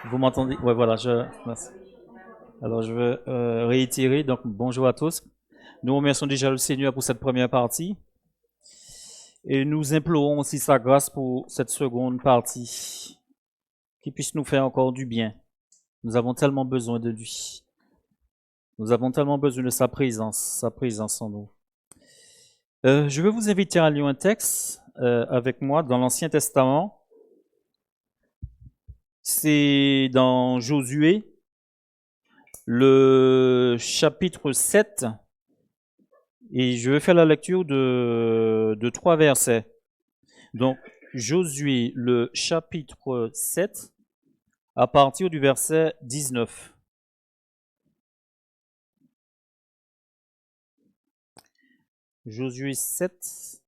Vous m'entendez? Ouais, voilà, merci. Alors, je veux réitérer. Donc, bonjour à tous. Nous remercions déjà le Seigneur pour cette première partie et nous implorons aussi sa grâce pour cette seconde partie, qui puisse nous faire encore du bien. Nous avons tellement besoin de lui. Nous avons tellement besoin de sa présence en nous. Je veux vous inviter à lire un texte avec moi dans l'Ancien Testament. C'est dans Josué, le chapitre 7, et je vais faire la lecture de 3 versets. Donc, Josué, le chapitre 7, à partir du verset 19. Josué 7,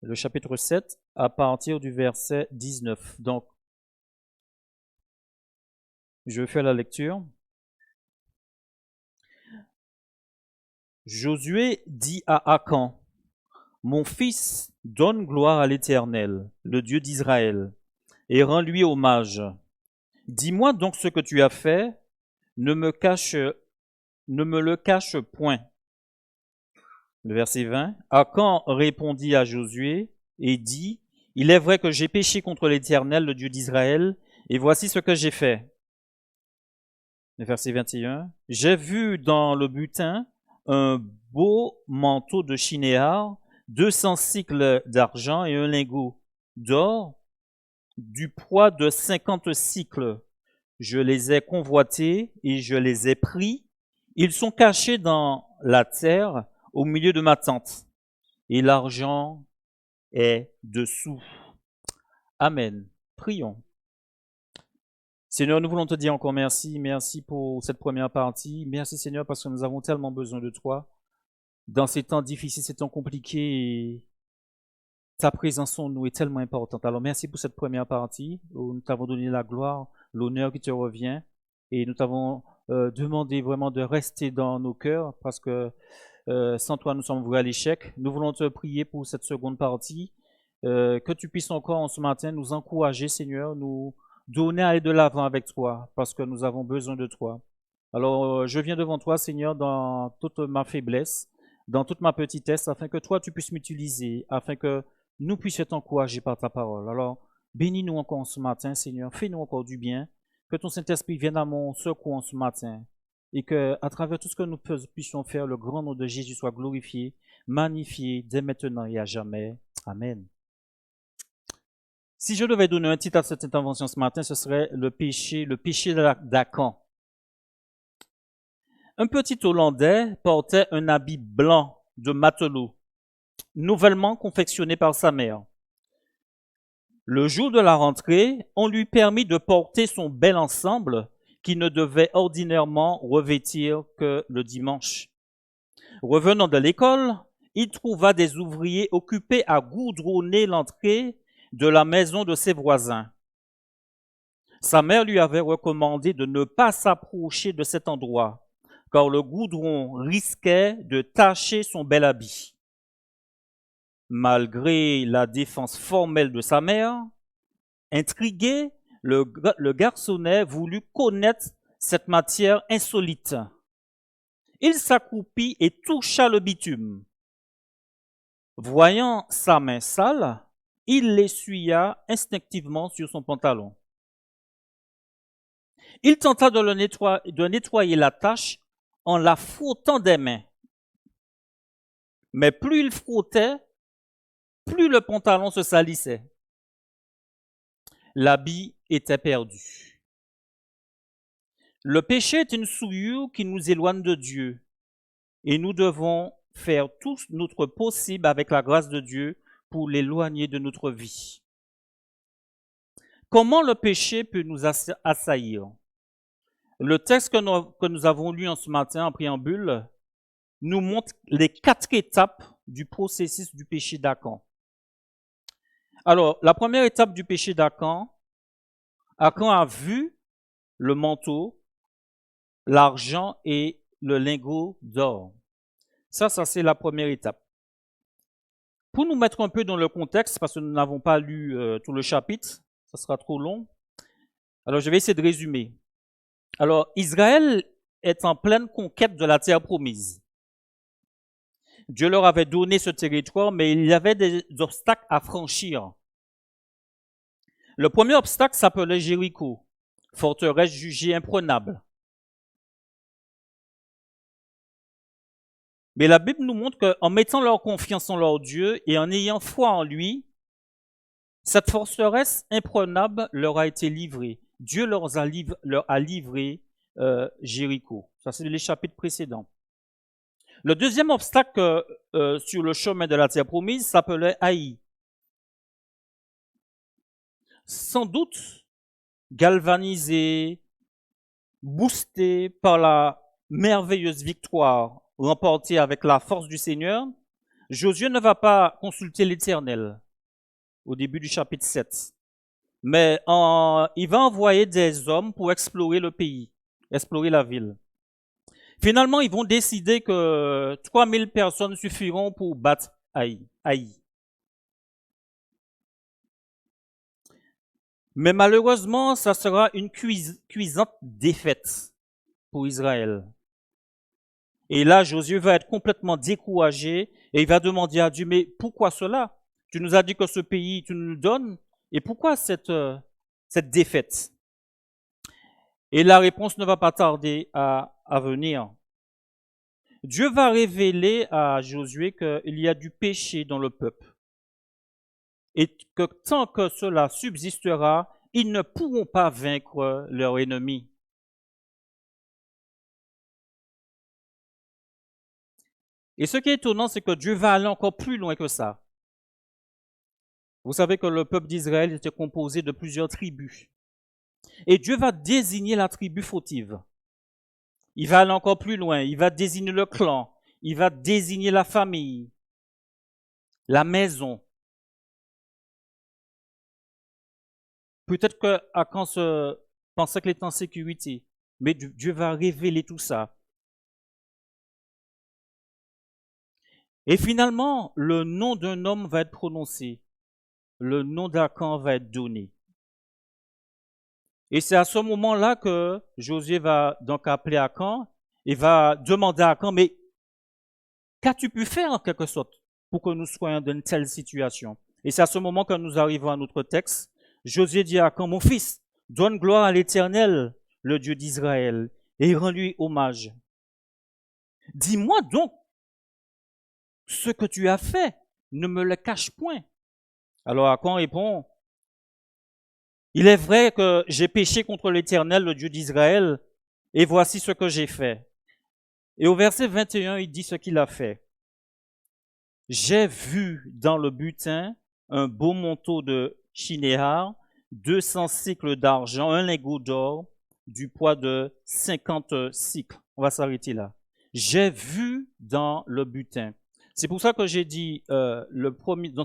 le chapitre 7, à partir du verset 19. Donc, je vais faire la lecture. Josué dit à Akan, « Mon fils, donne gloire à l'Éternel, le Dieu d'Israël, et rends-lui hommage. Dis-moi donc ce que tu as fait, ne me le cache point. » Le verset 20. Akan répondit à Josué et dit, « Il est vrai que j'ai péché contre l'Éternel, le Dieu d'Israël, et voici ce que j'ai fait. » Le verset 21. J'ai vu dans le butin un beau manteau de chinéar, 200 cycles d'argent et un lingot d'or du poids de 50 cycles. Je les ai convoités et je les ai pris. Ils sont cachés dans la terre au milieu de ma tente. Et l'argent est dessous. Amen. Prions. Seigneur, nous voulons te dire encore merci. Merci pour cette première partie. Merci Seigneur parce que nous avons tellement besoin de toi. Dans ces temps difficiles, ces temps compliqués, ta présence en nous est tellement importante. Alors merci pour cette première partie où nous t'avons donné la gloire, l'honneur qui te revient. Et nous t'avons demandé vraiment de rester dans nos cœurs parce que sans toi, nous sommes voués à l'échec. Nous voulons te prier pour cette seconde partie. Que tu puisses encore en ce matin nous encourager, Seigneur, nous donner à aller de l'avant avec toi, parce que nous avons besoin de toi. Alors, je viens devant toi, Seigneur, dans toute ma faiblesse, dans toute ma petitesse, afin que toi, tu puisses m'utiliser, afin que nous puissions t'encourager par ta parole. Alors, bénis-nous encore en ce matin, Seigneur. Fais-nous encore du bien. Que ton Saint-Esprit vienne à mon secours en ce matin et que, à travers tout ce que nous puissions faire, le grand nom de Jésus soit glorifié, magnifié dès maintenant et à jamais. Amen. Si je devais donner un titre à cette intervention ce matin, ce serait le péché d'Akan. Un petit Hollandais portait un habit blanc de matelot, nouvellement confectionné par sa mère. Le jour de la rentrée, on lui permit de porter son bel ensemble qu'il ne devait ordinairement revêtir que le dimanche. Revenant de l'école, il trouva des ouvriers occupés à goudronner l'entrée de la maison de ses voisins. Sa mère lui avait recommandé de ne pas s'approcher de cet endroit, car le goudron risquait de tacher son bel habit. Malgré la défense formelle de sa mère, intrigué, le garçonnet voulut connaître cette matière insolite. Il s'accroupit et toucha le bitume. Voyant sa main sale, il l'essuya instinctivement sur son pantalon. Il tenta de nettoyer la tache en la frottant des mains. Mais plus il frottait, plus le pantalon se salissait. L'habit était perdu. Le péché est une souillure qui nous éloigne de Dieu et nous devons faire tout notre possible avec la grâce de Dieu pour l'éloigner de notre vie. Comment le péché peut nous assaillir? Le texte que nous avons lu en ce matin en préambule nous montre les 4 étapes du processus du péché d'Akan. Alors, la première étape du péché d'Akan, Akan a vu le manteau, l'argent et le lingot d'or. Ça c'est la première étape. Pour nous mettre un peu dans le contexte, parce que nous n'avons pas lu tout le chapitre, ça sera trop long. Alors, je vais essayer de résumer. Alors, Israël est en pleine conquête de la terre promise. Dieu leur avait donné ce territoire, mais il y avait des obstacles à franchir. Le premier obstacle s'appelait Jéricho, forteresse jugée imprenable. Mais la Bible nous montre qu'en mettant leur confiance en leur Dieu et en ayant foi en lui, cette forteresse imprenable leur a été livrée. Dieu leur a livré Jéricho. Ça, c'est les chapitres précédents. Le deuxième obstacle sur le chemin de la terre promise s'appelait Haï. Sans doute galvanisé, boosté par la merveilleuse victoire remportée avec la force du Seigneur, Josué ne va pas consulter l'Éternel au début du chapitre 7. Mais il va envoyer des hommes pour explorer le pays, explorer la ville. Finalement, ils vont décider que 3000 personnes suffiront pour battre Haï. Mais malheureusement, ça sera une cuisante défaite pour Israël. Et là, Josué va être complètement découragé et il va demander à Dieu, mais pourquoi cela? Tu nous as dit que ce pays, tu nous le donnes, et pourquoi cette défaite? Et la réponse ne va pas tarder à venir. Dieu va révéler à Josué qu'il y a du péché dans le peuple. Et que tant que cela subsistera, ils ne pourront pas vaincre leur ennemi. Et ce qui est étonnant, c'est que Dieu va aller encore plus loin que ça. Vous savez que le peuple d'Israël était composé de plusieurs tribus. Et Dieu va désigner la tribu fautive. Il va aller encore plus loin. Il va désigner le clan. Il va désigner la famille, la maison. Peut-être qu'Akan pensait qu'il était en sécurité, mais Dieu va révéler tout ça. Et finalement, le nom d'un homme va être prononcé. Le nom d'Akan va être donné. Et c'est à ce moment-là que Josué va donc appeler Akan et va demander à Akan, mais qu'as-tu pu faire en quelque sorte pour que nous soyons dans une telle situation? Et c'est à ce moment que nous arrivons à notre texte. Josué dit à Akan, mon fils, donne gloire à l'Éternel, le Dieu d'Israël, et rends-lui hommage. Dis-moi donc ce que tu as fait, ne me le cache point. Alors Akan répond, il est vrai que j'ai péché contre l'Éternel, le Dieu d'Israël, et voici ce que j'ai fait. Et au verset 21, il dit ce qu'il a fait. J'ai vu dans le butin un beau manteau de chinéar, 200 cycles d'argent, un lingot d'or, du poids de 50 cycles. On va s'arrêter là. J'ai vu dans le butin. C'est pour ça que j'ai dit dans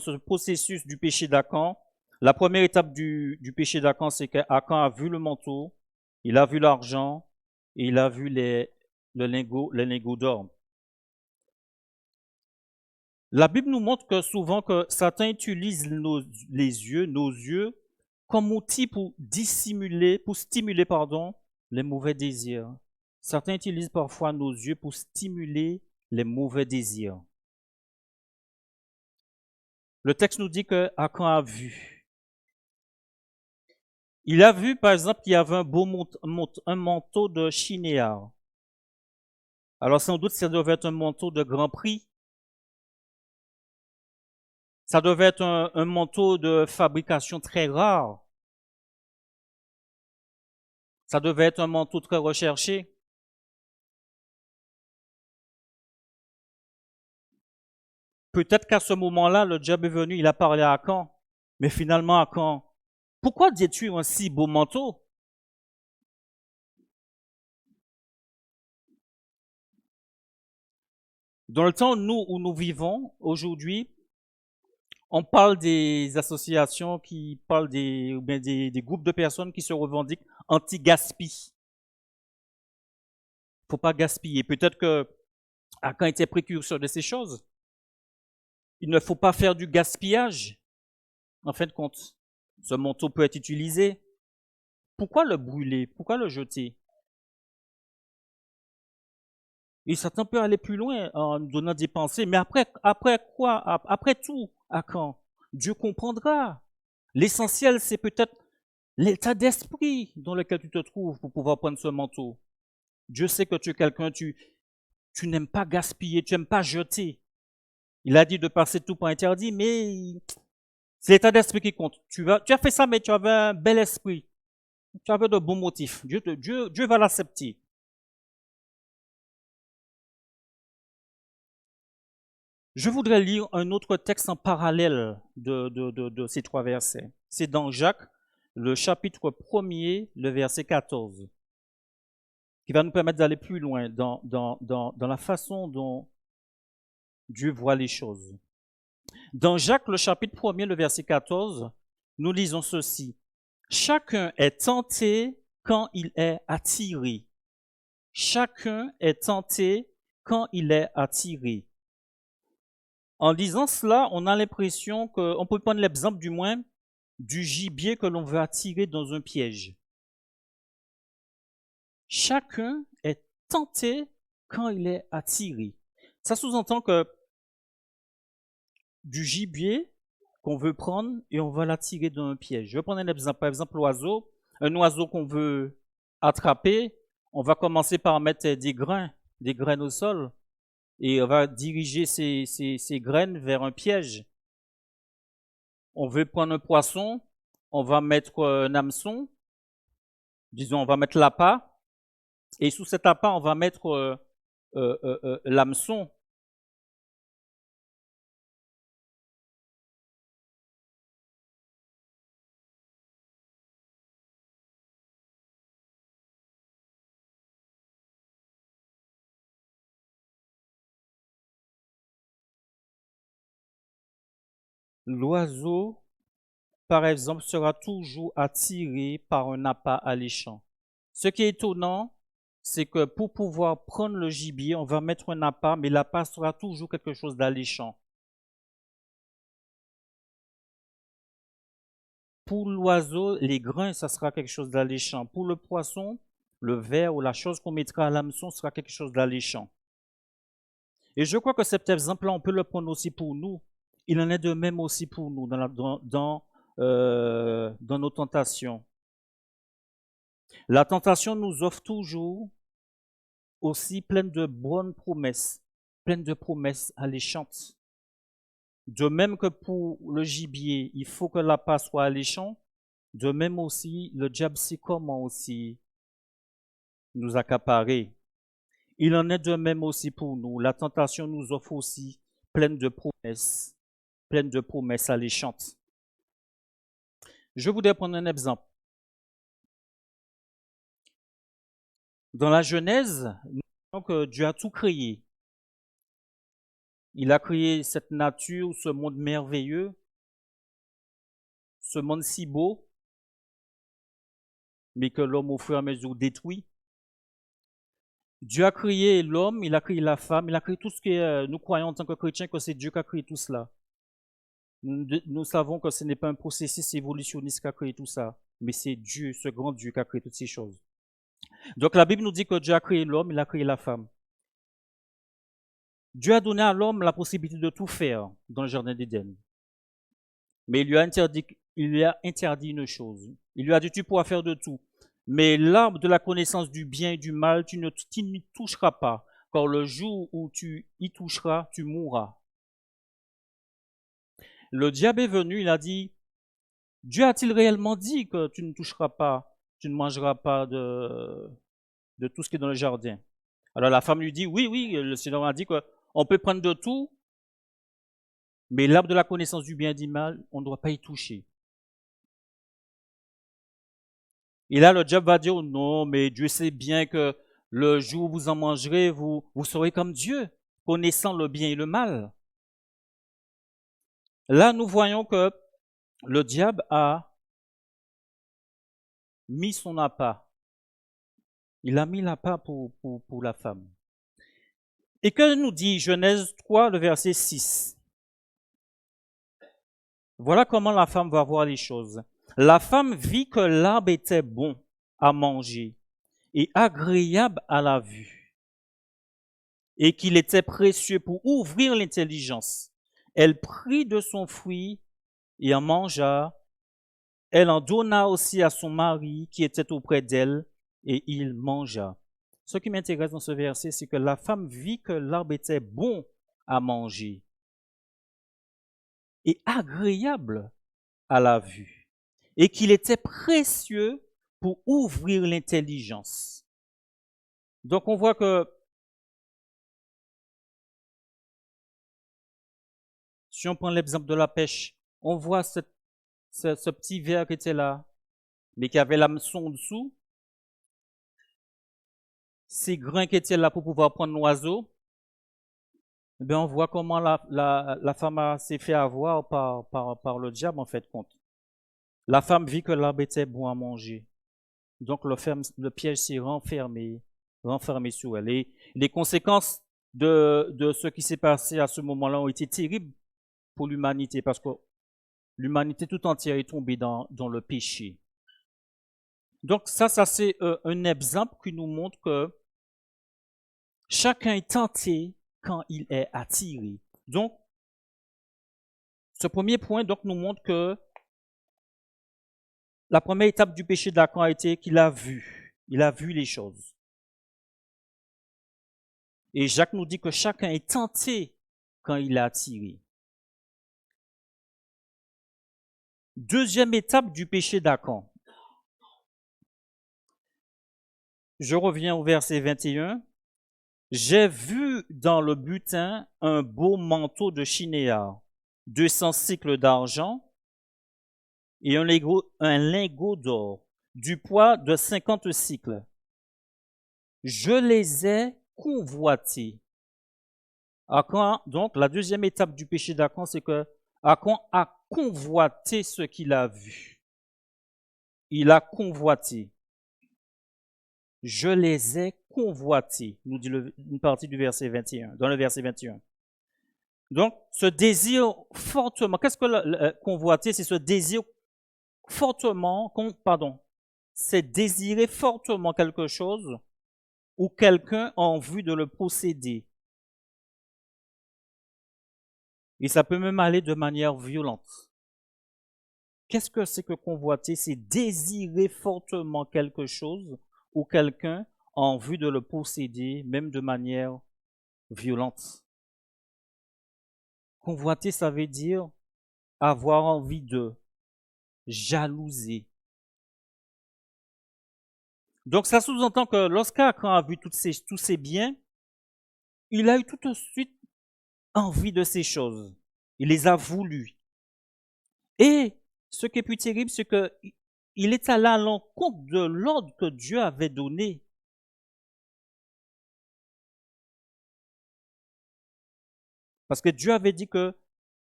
ce processus du péché d'Akan, la première étape du péché d'Akan, c'est qu'Akan a vu le manteau, il a vu l'argent et il a vu les lingots d'or. La Bible nous montre que souvent que Satan utilise nos yeux, comme outil pour stimuler, les mauvais désirs. Certains utilisent parfois nos yeux pour stimuler les mauvais désirs. Le texte nous dit que Akan a vu. Il a vu, par exemple, qu'il y avait un manteau de chinéar. Alors, sans doute, ça devait être un manteau de grand prix. Ça devait être un manteau de fabrication très rare. Ça devait être un manteau très recherché. Peut-être qu'à ce moment-là, le diable est venu, il a parlé à Akan. Mais finalement, Akan, pourquoi dis-tu un si beau manteau? Dans le temps où nous vivons aujourd'hui, on parle des associations qui parlent des groupes de personnes qui se revendiquent anti-gaspi. Faut pas gaspiller. Peut-être que Akan était précurseur de ces choses. il ne faut pas faire du gaspillage. En fin de compte, ce manteau peut être utilisé. Pourquoi le brûler? Pourquoi le jeter? Et Satan peut aller plus loin en nous donnant des pensées. Mais après quoi? Après tout, à quand? Dieu comprendra. L'essentiel, c'est peut-être l'état d'esprit dans lequel tu te trouves pour pouvoir prendre ce manteau. Dieu sait que tu es quelqu'un, tu n'aimes pas gaspiller, tu n'aimes pas jeter. Il a dit de passer tout par interdit, mais c'est l'état d'esprit qui compte. Tu as fait ça, mais tu avais un bel esprit. Tu avais de bons motifs. Dieu va l'accepter. Je voudrais lire un autre texte en parallèle de ces trois versets. C'est dans Jacques, le chapitre 1er, le verset 14, qui va nous permettre d'aller plus loin dans la façon dont Dieu voit les choses. Dans Jacques, le chapitre 1er, le verset 14, nous lisons ceci. Chacun est tenté quand il est attiré. Chacun est tenté quand il est attiré. En lisant cela, on a l'impression qu'on peut prendre l'exemple du moins du gibier que l'on veut attirer dans un piège. Chacun est tenté quand il est attiré. Ça sous-entend que du gibier qu'on veut prendre et on va l'attirer dans un piège. Je vais prendre un exemple. Par exemple, l'oiseau. Un oiseau qu'on veut attraper, on va commencer par mettre des graines au sol et on va diriger ces graines vers un piège. On veut prendre un poisson, on va mettre un hameçon, disons, on va mettre l'appât, et sous cet appât, on va mettre l'hameçon. L'oiseau, par exemple, sera toujours attiré par un appât alléchant. Ce qui est étonnant, c'est que pour pouvoir prendre le gibier, on va mettre un appât, mais l'appât sera toujours quelque chose d'alléchant. Pour l'oiseau, les grains, ça sera quelque chose d'alléchant. Pour le poisson, le ver ou la chose qu'on mettra à l'hameçon sera quelque chose d'alléchant. Et je crois que cet exemple-là, on peut le prendre aussi pour nous. Il en est de même aussi pour nous dans nos tentations. La tentation nous offre toujours aussi pleine de bonnes promesses, pleine de promesses alléchantes. De même que pour le gibier, il faut que l'appât soit alléchant, de même aussi, le diable sait comment aussi nous accaparer. Il en est de même aussi pour nous. La tentation nous offre aussi pleine de promesses alléchantes. Je voudrais prendre un exemple. Dans la Genèse, nous voyons que Dieu a tout créé. Il a créé cette nature, ce monde merveilleux, ce monde si beau, mais que l'homme au fur et à mesure détruit. Dieu a créé l'homme, il a créé la femme, il a créé tout ce que nous croyons en tant que chrétiens que c'est Dieu qui a créé tout cela. Nous savons que ce n'est pas un processus évolutionniste qui a créé tout ça, mais c'est Dieu, ce grand Dieu qui a créé toutes ces choses. Donc la Bible nous dit que Dieu a créé l'homme, il a créé la femme. Dieu a donné à l'homme la possibilité de tout faire dans le jardin d'Éden. Mais il lui a interdit une chose. Il lui a dit, tu pourras faire de tout. Mais l'arbre de la connaissance du bien et du mal, tu n'y toucheras pas, car le jour où tu y toucheras, tu mourras. Le diable est venu, il a dit, Dieu a-t-il réellement dit que tu ne toucheras pas, tu ne mangeras pas de tout ce qui est dans le jardin? Alors la femme lui dit, oui, le Seigneur a dit qu'on peut prendre de tout, mais l'arbre de la connaissance du bien et du mal, on ne doit pas y toucher. Et là, le diable va dire, non, mais Dieu sait bien que le jour où vous en mangerez, vous serez comme Dieu, connaissant le bien et le mal. Là, nous voyons que le diable a mis son appât. Il a mis l'appât pour la femme. Et que nous dit Genèse 3, le verset 6? Voilà comment la femme va voir les choses. La femme vit que l'arbre était bon à manger et agréable à la vue, et qu'il était précieux pour ouvrir l'intelligence. Elle prit de son fruit et en mangea. Elle en donna aussi à son mari qui était auprès d'elle, et il mangea. Ce qui m'intéresse dans ce verset, c'est que la femme vit que l'arbre était bon à manger et agréable à la vue, et qu'il était précieux pour ouvrir l'intelligence. Donc on voit que si on prend l'exemple de la pêche, on voit ce petit ver qui était là, mais qui avait l'hameçon dessous, ces grains qui étaient là pour pouvoir prendre l'oiseau. Eh bien, on voit comment la femme s'est fait avoir par le diable, en fait, compte. La femme vit que l'arbre était bon à manger. Donc, le piège s'est renfermé sur elle. Et les conséquences de ce qui s'est passé à ce moment-là ont été terribles pour l'humanité, parce que l'humanité tout entière est tombée dans le péché. Donc, ça c'est un exemple qui nous montre que chacun est tenté quand il est attiré. Donc, ce premier point donc, nous montre que la première étape du péché d'Adam a été qu'il a vu. Il a vu les choses. Et Jacques nous dit que chacun est tenté quand il est attiré. Deuxième étape du péché d'Adam. Je reviens au verset 21. J'ai vu dans le butin un beau manteau de chinéa, 200 cycles d'argent et un lingot d'or, du poids de 50 cycles. Je les ai convoités. Achan, donc, la deuxième étape du péché d'Achan, c'est que Achan a convoité ce qu'il a vu. Il a convoité. Je les ai convoités, nous dit une partie du verset 21, dans le verset 21. Donc, ce désir fortement, qu'est-ce que convoiter? C'est ce désir fortement, c'est désirer fortement quelque chose ou quelqu'un en vue de le posséder. Et ça peut même aller de manière violente. Qu'est-ce que c'est que convoiter? C'est désirer fortement quelque chose ou quelqu'un en vue de le posséder, même de manière violente. Convoiter, ça veut dire avoir envie de, jalouser. Donc ça sous-entend que lorsqu'Achan a vu tous ces biens, il a eu tout de suite envie de ces choses. Il les a voulu. Et ce qui est plus terrible, c'est qu'il est allé à l'encontre de l'ordre que Dieu avait donné. Parce que Dieu avait dit que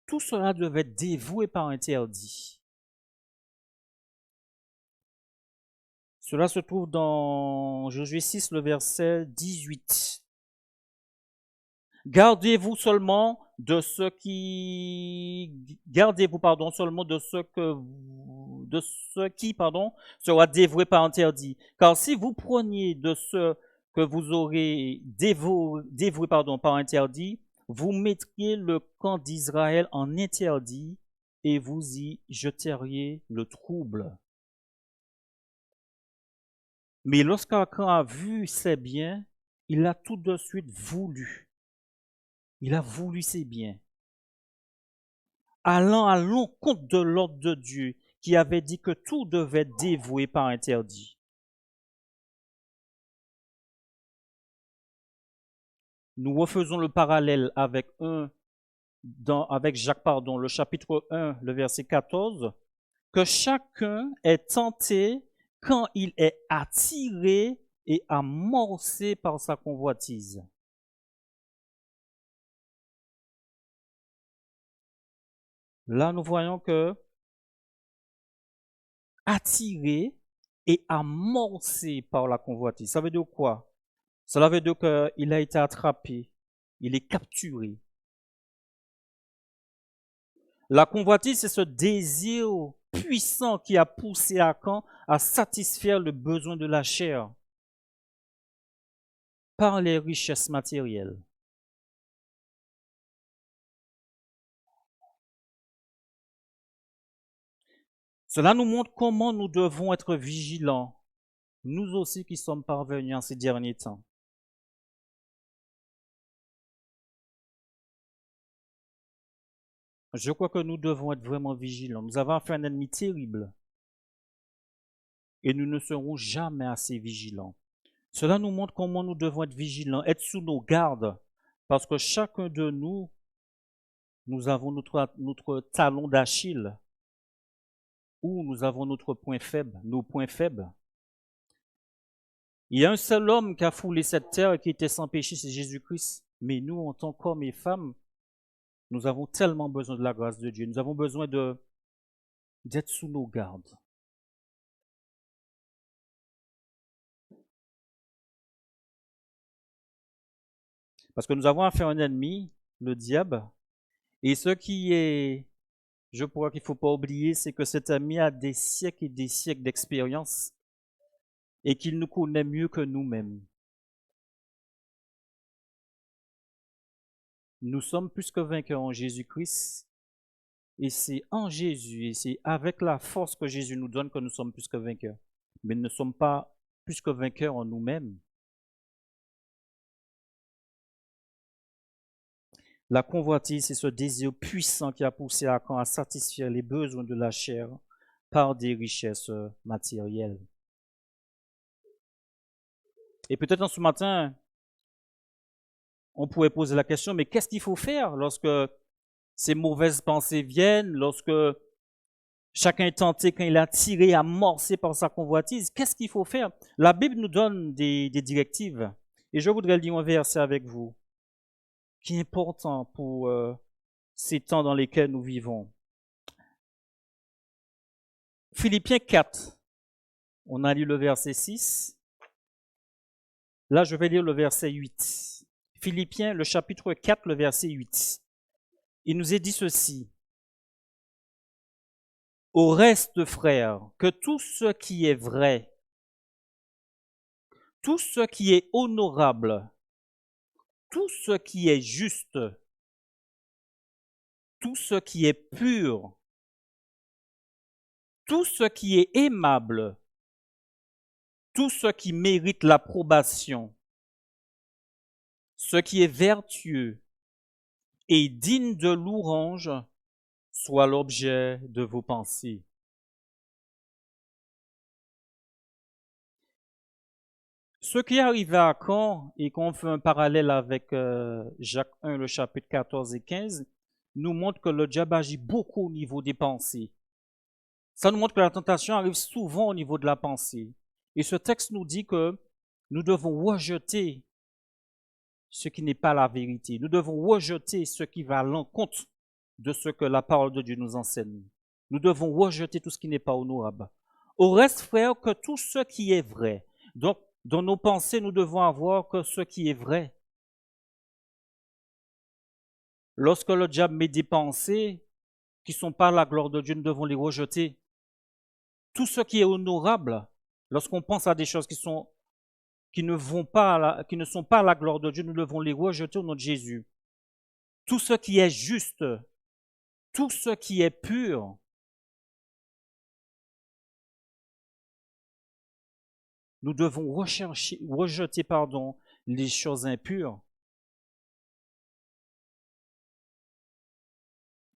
tout cela devait être dévoué par interdit. Cela se trouve dans Josué 6, le verset 18. Gardez-vous seulement de ce qui sera dévoué par interdit. Car si vous preniez de ce que vous aurez dévoué par interdit, vous mettriez le camp d'Israël en interdit et vous y jeteriez le trouble. Mais lorsqu'Achan a vu ses biens, il a tout de suite voulu. Il a voulu ses biens, allant à l'encontre de l'ordre de Dieu qui avait dit que tout devait être dévoué par interdit. Nous refaisons le parallèle avec Jacques, le chapitre 1, le verset 14, que chacun est tenté quand il est attiré et amorcé par sa convoitise. Là, nous voyons que attiré et amorcé par la convoitise. Ça veut dire quoi? Cela veut dire qu'il a été attrapé, il est capturé. La convoitise, c'est ce désir puissant qui a poussé Akan à satisfaire le besoin de la chair par les richesses matérielles. Cela nous montre comment nous devons être vigilants, nous aussi qui sommes parvenus en ces derniers temps. Je crois que nous devons être vraiment vigilants. Nous avons affaire à un ennemi terrible et nous ne serons jamais assez vigilants. Cela nous montre comment nous devons être vigilants, être sous nos gardes, parce que chacun de nous, nous avons notre talon d'Achille, où nous avons notre point faible, nos points faibles. Il y a un seul homme qui a foulé cette terre et qui était sans péché, c'est Jésus-Christ. Mais nous, en tant qu'hommes et femmes, nous avons tellement besoin de la grâce de Dieu. Nous avons besoin d'être sous nos gardes. Parce que nous avons affaire à un ennemi, le diable. Et ce qui est, je crois qu'il ne faut pas oublier, c'est que cet ami a des siècles et des siècles d'expérience et qu'il nous connaît mieux que nous-mêmes. Nous sommes plus que vainqueurs en Jésus-Christ. Et c'est en Jésus, et c'est avec la force que Jésus nous donne que nous sommes plus que vainqueurs. Mais nous ne sommes pas plus que vainqueurs en nous-mêmes. La convoitise, c'est ce désir puissant qui a poussé Akan à satisfaire les besoins de la chair par des richesses matérielles. Et peut-être en ce matin, on pourrait poser la question, mais qu'est-ce qu'il faut faire lorsque ces mauvaises pensées viennent, lorsque chacun est tenté, quand il est attiré, amorcé par sa convoitise? Qu'est-ce qu'il faut faire? La Bible nous donne des directives. Et je voudrais lire un verset avec vous qui est important pour ces temps dans lesquels nous vivons. Philippiens 4, on a lu le verset 6. Là, je vais lire le verset 8. Philippiens, le chapitre 4, le verset 8. Il nous est dit ceci. Au reste, frères, que tout ce qui est vrai, tout ce qui est honorable, tout ce qui est juste, tout ce qui est pur, tout ce qui est aimable, tout ce qui mérite l'approbation, ce qui est vertueux et digne de louange, soit l'objet de vos pensées. Ce qui est arrivé à Caen, et qu'on fait un parallèle avec Jacques 1, le chapitre 14 et 15, nous montre que le diable agit beaucoup au niveau des pensées. Ça nous montre que la tentation arrive souvent au niveau de la pensée. Et ce texte nous dit que nous devons rejeter ce qui n'est pas la vérité. Nous devons rejeter ce qui va à l'encontre de ce que la parole de Dieu nous enseigne. Nous devons rejeter tout ce qui n'est pas honorable. Au reste, frère, que tout ce qui est vrai. Donc, dans nos pensées, nous devons avoir que ce qui est vrai. Lorsque le diable met des pensées qui ne sont pas la gloire de Dieu, nous devons les rejeter. Tout ce qui est honorable, lorsqu'on pense à des choses qui ne sont pas à la gloire de Dieu, nous devons les rejeter au nom de Jésus. Tout ce qui est juste, tout ce qui est pur, nous devons rejeter les choses impures.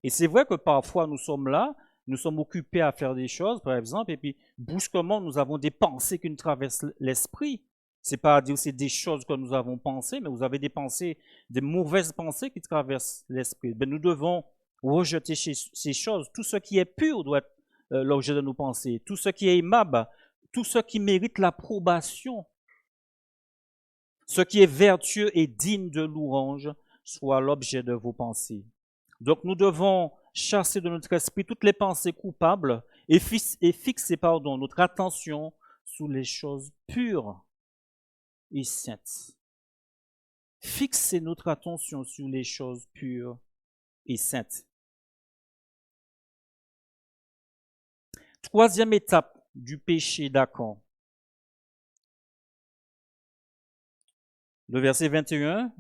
Et c'est vrai que parfois nous sommes là, nous sommes occupés à faire des choses, par exemple, et puis brusquement nous avons des pensées qui nous traversent l'esprit. C'est pas à dire que c'est des choses que nous avons pensées, mais vous avez des pensées, des mauvaises pensées qui traversent l'esprit. Ben, nous devons rejeter ces choses. Tout ce qui est pur doit être l'objet de nos pensées. Tout ce qui est aimable, tout ce qui mérite l'approbation, ce qui est vertueux et digne de louange, soit l'objet de vos pensées. Donc nous devons chasser de notre esprit toutes les pensées coupables et fixer notre attention sur les choses pures et saintes. Fixer notre attention sur les choses pures et saintes. Troisième étape du péché d'Achan. Le verset 21,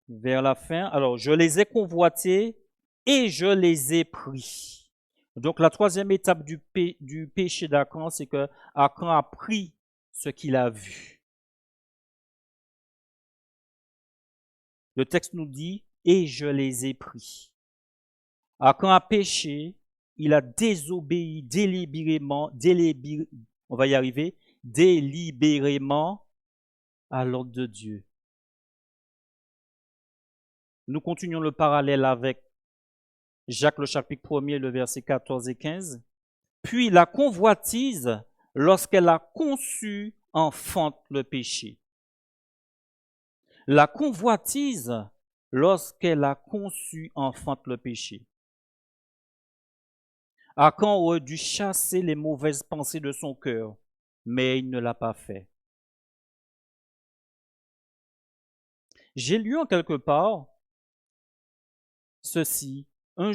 vers la fin. Alors, je les ai convoités et je les ai pris. Donc, la troisième étape du péché d'Achan, c'est que Achan a pris ce qu'il a vu. Le texte nous dit, et je les ai pris. Achan a péché, il a désobéi délibérément, on va y arriver, délibérément à l'ordre de Dieu. Nous continuons le parallèle avec Jacques le chapitre 1er, le verset 14 et 15. Puis la convoitise, lorsqu'elle a conçu, enfante le péché. La convoitise, lorsqu'elle a conçu, enfante le péché. Achan aurait dû chasser les mauvaises pensées de son cœur, mais il ne l'a pas fait. J'ai lu en quelque part ceci. Nous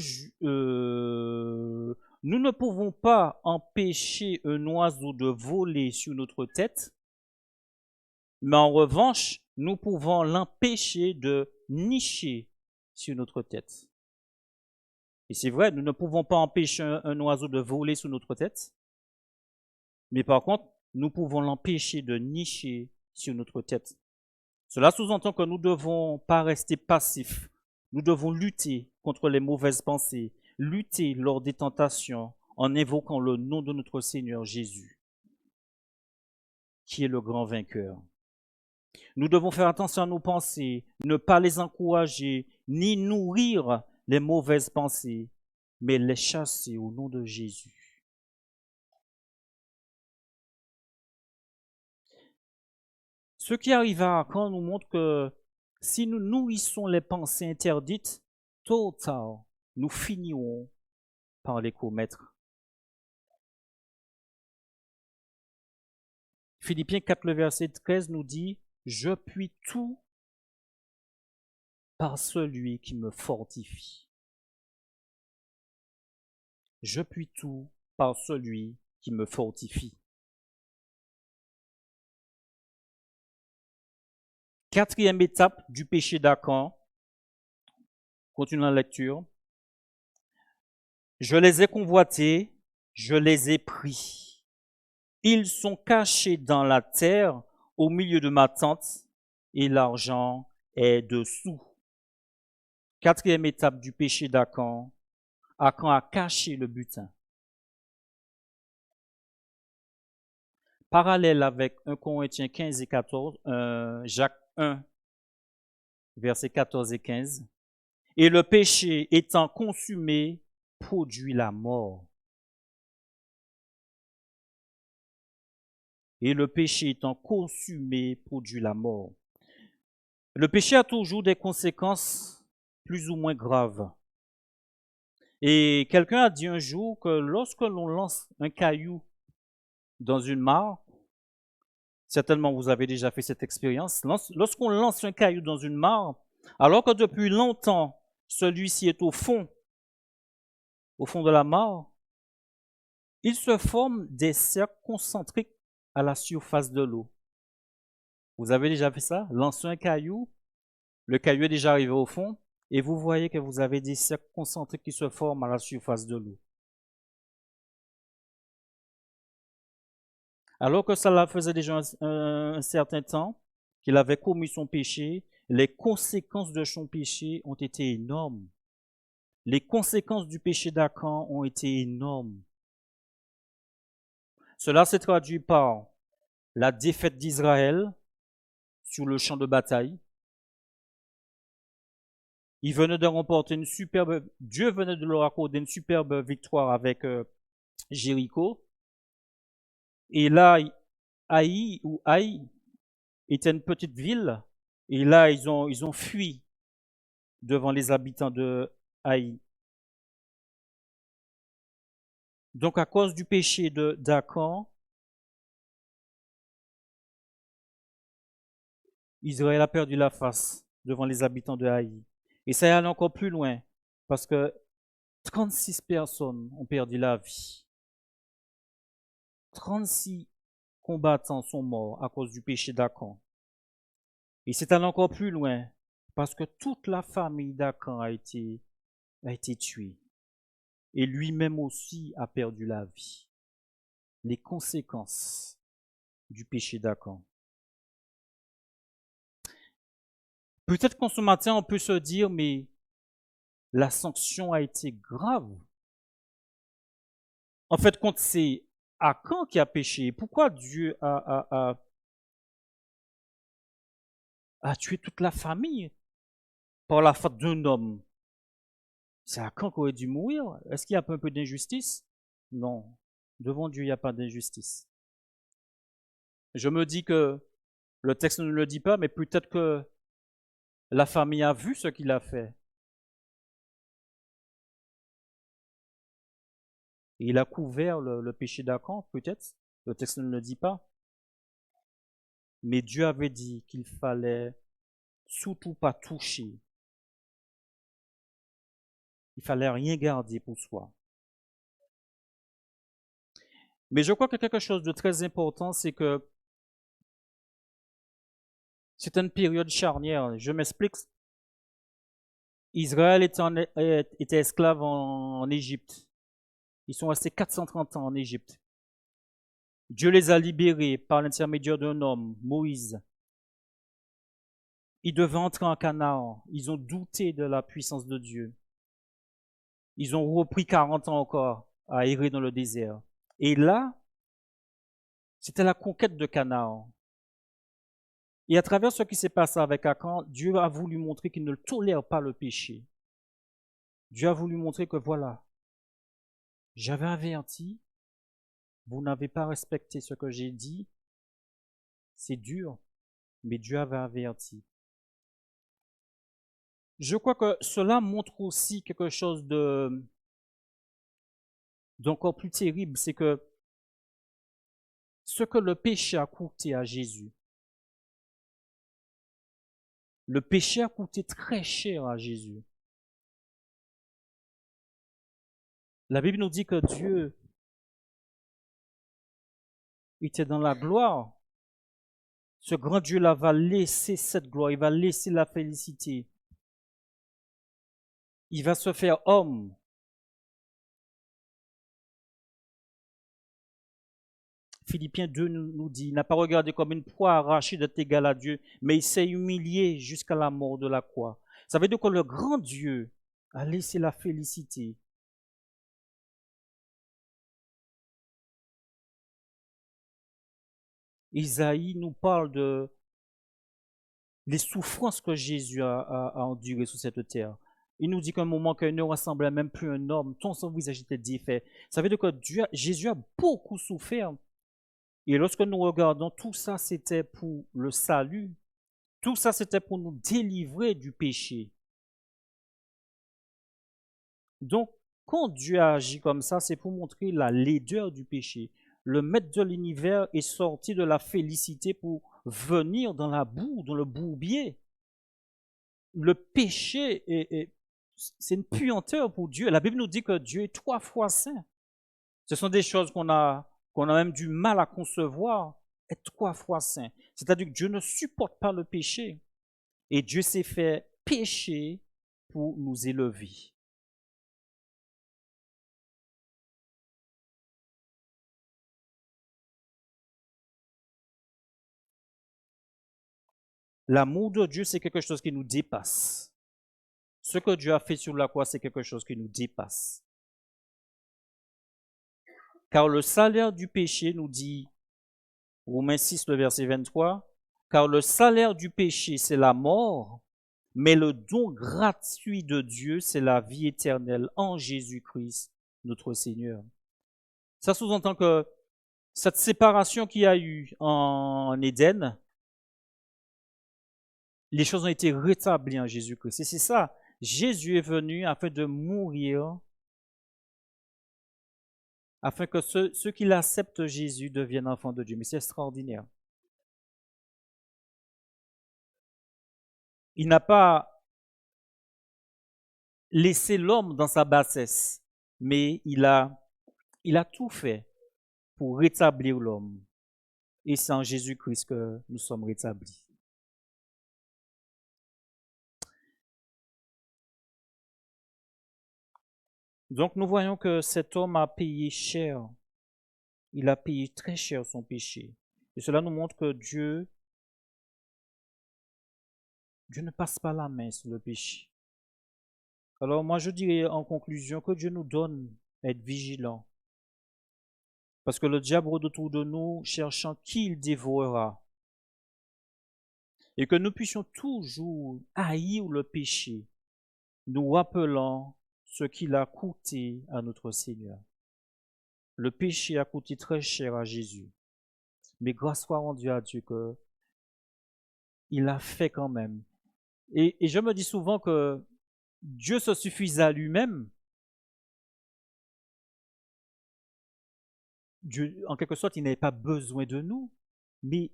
ne pouvons pas empêcher un oiseau de voler sur notre tête, mais en revanche, nous pouvons l'empêcher de nicher sur notre tête. Et c'est vrai, nous ne pouvons pas empêcher un oiseau de voler sur notre tête, mais par contre, nous pouvons l'empêcher de nicher sur notre tête. Cela sous-entend que nous ne devons pas rester passifs. Nous devons lutter contre les mauvaises pensées, lutter lors des tentations en invoquant le nom de notre Seigneur Jésus, qui est le grand vainqueur. Nous devons faire attention à nos pensées, ne pas les encourager, ni nourrir les mauvaises pensées, mais les chasser au nom de Jésus. Ce qui arrive à Achan nous montre que si nous nourrissons les pensées interdites, tôt ou tard, nous finirons par les commettre. Philippiens 4, le verset 13 nous dit « Je puis tout par celui qui me fortifie. » Je puis tout par celui qui me fortifie. Quatrième étape du péché d'Achan. Continuons la lecture. Je les ai convoités, je les ai pris. Ils sont cachés dans la terre au milieu de ma tente et l'argent est dessous. Quatrième étape du péché d'Achan. Achan a caché le butin. Parallèle avec 1 Corinthiens 15 et 14, Jacques 1, versets 14 et 15. Et le péché étant consumé, produit la mort. Et le péché étant consumé, produit la mort. Le péché a toujours des conséquences plus ou moins graves. Et quelqu'un a dit un jour que lorsque l'on lance un caillou dans une mare, certainement vous avez déjà fait cette expérience, lorsqu'on lance un caillou dans une mare, alors que depuis longtemps, celui-ci est au fond de la mare, il se forme des cercles concentriques à la surface de l'eau. Vous avez déjà fait ça? Lancer un caillou, le caillou est déjà arrivé au fond, et vous voyez que vous avez des cercles concentriques qui se forment à la surface de l'eau. Alors que cela faisait déjà un certain temps qu'il avait commis son péché, les conséquences de son péché ont été énormes. Les conséquences du péché d'Achan ont été énormes. Cela s'est traduit par la défaite d'Israël sur le champ de bataille. Dieu venait de leur accorder une superbe victoire avec Jéricho. Et là, Haï était une petite ville. Et là, ils ont fui devant les habitants de Haï. Donc, à cause du péché d'Achan, Israël a perdu la face devant les habitants de Haï. Et ça allait encore plus loin, parce que 36 personnes ont perdu la vie. 36 combattants sont morts à cause du péché d'Achan. Et c'est allé encore plus loin, parce que toute la famille d'Achan a été tuée. Et lui-même aussi a perdu la vie. Les conséquences du péché d'Achan. Peut-être qu'en ce matin, on peut se dire, mais la sanction a été grave. En fait, quand c'est Achan qui a péché, pourquoi Dieu a tué toute la famille par la faute d'un homme? C'est Achan qui aurait dû mourir. Est-ce qu'il y a un peu d'injustice? Non. Devant Dieu, il n'y a pas d'injustice. Je me dis que le texte ne le dit pas, mais peut-être que la famille a vu ce qu'il a fait. Et il a couvert le péché d'Achan, peut-être. Le texte ne le dit pas. Mais Dieu avait dit qu'il fallait surtout pas toucher. Il fallait rien garder pour soi. Mais je crois que quelque chose de très important, c'est que c'est une période charnière. Je m'explique. Israël était esclave en Égypte. Ils sont restés 430 ans en Égypte. Dieu les a libérés par l'intermédiaire d'un homme, Moïse. Ils devaient entrer en Canaan. Ils ont douté de la puissance de Dieu. Ils ont repris 40 ans encore à errer dans le désert. Et là, c'était la conquête de Canaan. Et à travers ce qui s'est passé avec Achan, Dieu a voulu montrer qu'il ne tolère pas le péché. Dieu a voulu montrer que voilà, j'avais averti, vous n'avez pas respecté ce que j'ai dit, c'est dur, mais Dieu avait averti. Je crois que cela montre aussi quelque chose d'encore plus terrible, c'est que ce que le péché a coûté à Jésus, le péché a coûté très cher à Jésus. La Bible nous dit que Dieu était dans la gloire. Ce grand Dieu-là va laisser cette gloire, il va laisser la félicité. Il va se faire homme. Philippiens 2 nous dit, il n'a pas regardé comme une proie arrachée d'être égal à Dieu, mais il s'est humilié jusqu'à la mort de la croix. Ça veut dire que le grand Dieu a laissé la félicité. Isaïe nous parle de les souffrances que Jésus a endurées sur cette terre. Il nous dit qu'à un moment qu'il ne ressemblait même plus à un homme, tout son visage était défait. Ça veut dire que Jésus a beaucoup souffert. Et lorsque nous regardons, tout ça c'était pour le salut. Tout ça c'était pour nous délivrer du péché. Donc, quand Dieu a agi comme ça, c'est pour montrer la laideur du péché. Le maître de l'univers est sorti de la félicité pour venir dans la boue, dans le bourbier. Le péché c'est une puanteur pour Dieu. La Bible nous dit que Dieu est 3 fois saint. Ce sont des choses qu'on a même du mal à concevoir, être 3 fois saint. C'est-à-dire que Dieu ne supporte pas le péché. Et Dieu s'est fait pécher pour nous élever. L'amour de Dieu, c'est quelque chose qui nous dépasse. Ce que Dieu a fait sur la croix, c'est quelque chose qui nous dépasse. Car le salaire du péché, nous dit Romains 6, le verset 23, car le salaire du péché, c'est la mort, mais le don gratuit de Dieu, c'est la vie éternelle en Jésus-Christ, notre Seigneur. Ça sous-entend que cette séparation qu'il y a eu en Éden, les choses ont été rétablies en Jésus-Christ. Et c'est ça, Jésus est venu afin de mourir, afin que ceux qui l'acceptent Jésus deviennent enfants de Dieu. Mais c'est extraordinaire. Il n'a pas laissé l'homme dans sa bassesse, mais il a tout fait pour rétablir l'homme. Et c'est en Jésus-Christ que nous sommes rétablis. Donc nous voyons que cet homme a payé cher. Il a payé très cher son péché. Et cela nous montre que Dieu ne passe pas la main sur le péché. Alors moi je dirais en conclusion que Dieu nous donne à être vigilants. Parce que le diable rôde autour de nous cherchant qui il dévorera. Et que nous puissions toujours haïr le péché, nous rappelant ce qu'il a coûté à notre Seigneur. Le péché a coûté très cher à Jésus. Mais grâce soit rendue à Dieu que il a fait quand même. Et je me dis souvent que Dieu se suffisait à lui-même. Dieu, en quelque sorte, il n'avait pas besoin de nous. Mais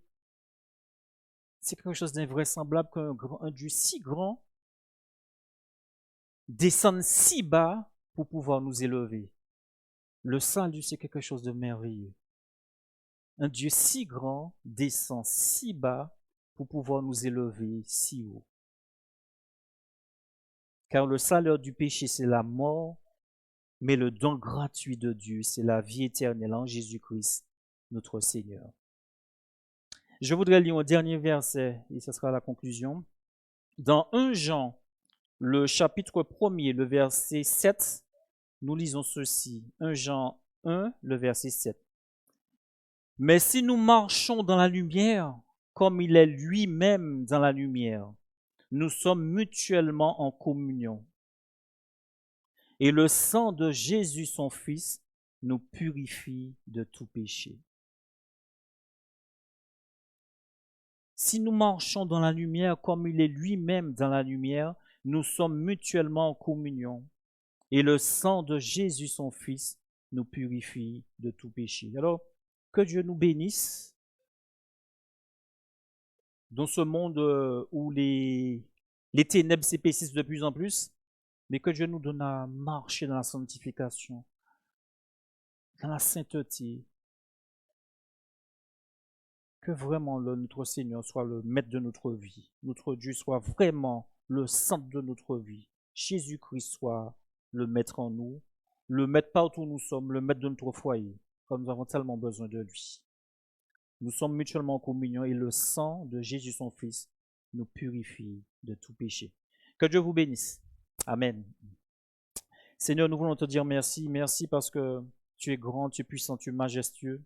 c'est quelque chose d'invraisemblable qu'un Dieu si grand descende si bas pour pouvoir nous élever. Le salut, c'est quelque chose de merveilleux. Un Dieu si grand descend si bas pour pouvoir nous élever si haut. Car le salaire du péché, c'est la mort, mais le don gratuit de Dieu, c'est la vie éternelle en Jésus-Christ, notre Seigneur. Je voudrais lire un dernier verset, et ce sera la conclusion. Dans 1 Jean, le chapitre 1er, le verset 7, nous lisons ceci. 1 Jean 1, le verset 7. Mais si nous marchons dans la lumière, comme il est lui-même dans la lumière, nous sommes mutuellement en communion. Et le sang de Jésus, son Fils, nous purifie de tout péché. Si nous marchons dans la lumière comme il est lui-même dans la lumière, nous sommes mutuellement en communion. Et le sang de Jésus, son Fils, nous purifie de tout péché. Alors, que Dieu nous bénisse dans ce monde où les ténèbres s'épaississent de plus en plus, mais que Dieu nous donne à marcher dans la sanctification, dans la sainteté. Que vraiment notre Seigneur soit le maître de notre vie, notre Dieu soit vraiment le centre de notre vie. Jésus-Christ soit le maître en nous, le maître partout où nous sommes, le maître de notre foyer, comme nous avons tellement besoin de lui. Nous sommes mutuellement en communion et le sang de Jésus son Fils nous purifie de tout péché. Que Dieu vous bénisse. Amen. Seigneur, nous voulons te dire merci. Merci parce que tu es grand, tu es puissant, tu es majestueux.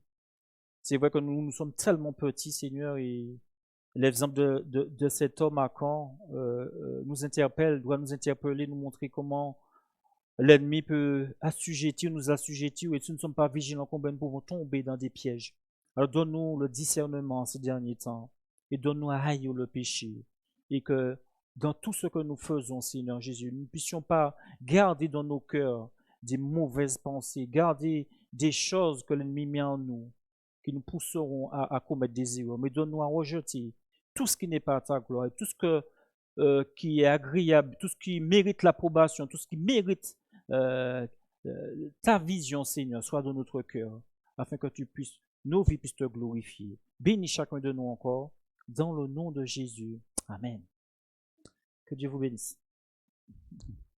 C'est vrai que nous sommes tellement petits, Seigneur, et l'exemple de cet homme à Caen nous interpelle, doit nous interpeller, nous montrer comment l'ennemi peut nous assujettir, et si nous ne sommes pas vigilants, combien nous pouvons tomber dans des pièges. Alors donne-nous le discernement ces derniers temps, et donne-nous à haïr le péché, et que dans tout ce que nous faisons, Seigneur Jésus, nous ne puissions pas garder dans nos cœurs des mauvaises pensées, garder des choses que l'ennemi met en nous, qui nous pousseront à commettre des erreurs, mais donne-nous à rejeter tout ce qui n'est pas à ta gloire, tout ce qui est agréable, tout ce qui mérite l'approbation, tout ce qui mérite ta vision, Seigneur, soit dans notre cœur, afin que nos vies puissent te glorifier. Bénis chacun de nous encore, dans le nom de Jésus. Amen. Que Dieu vous bénisse.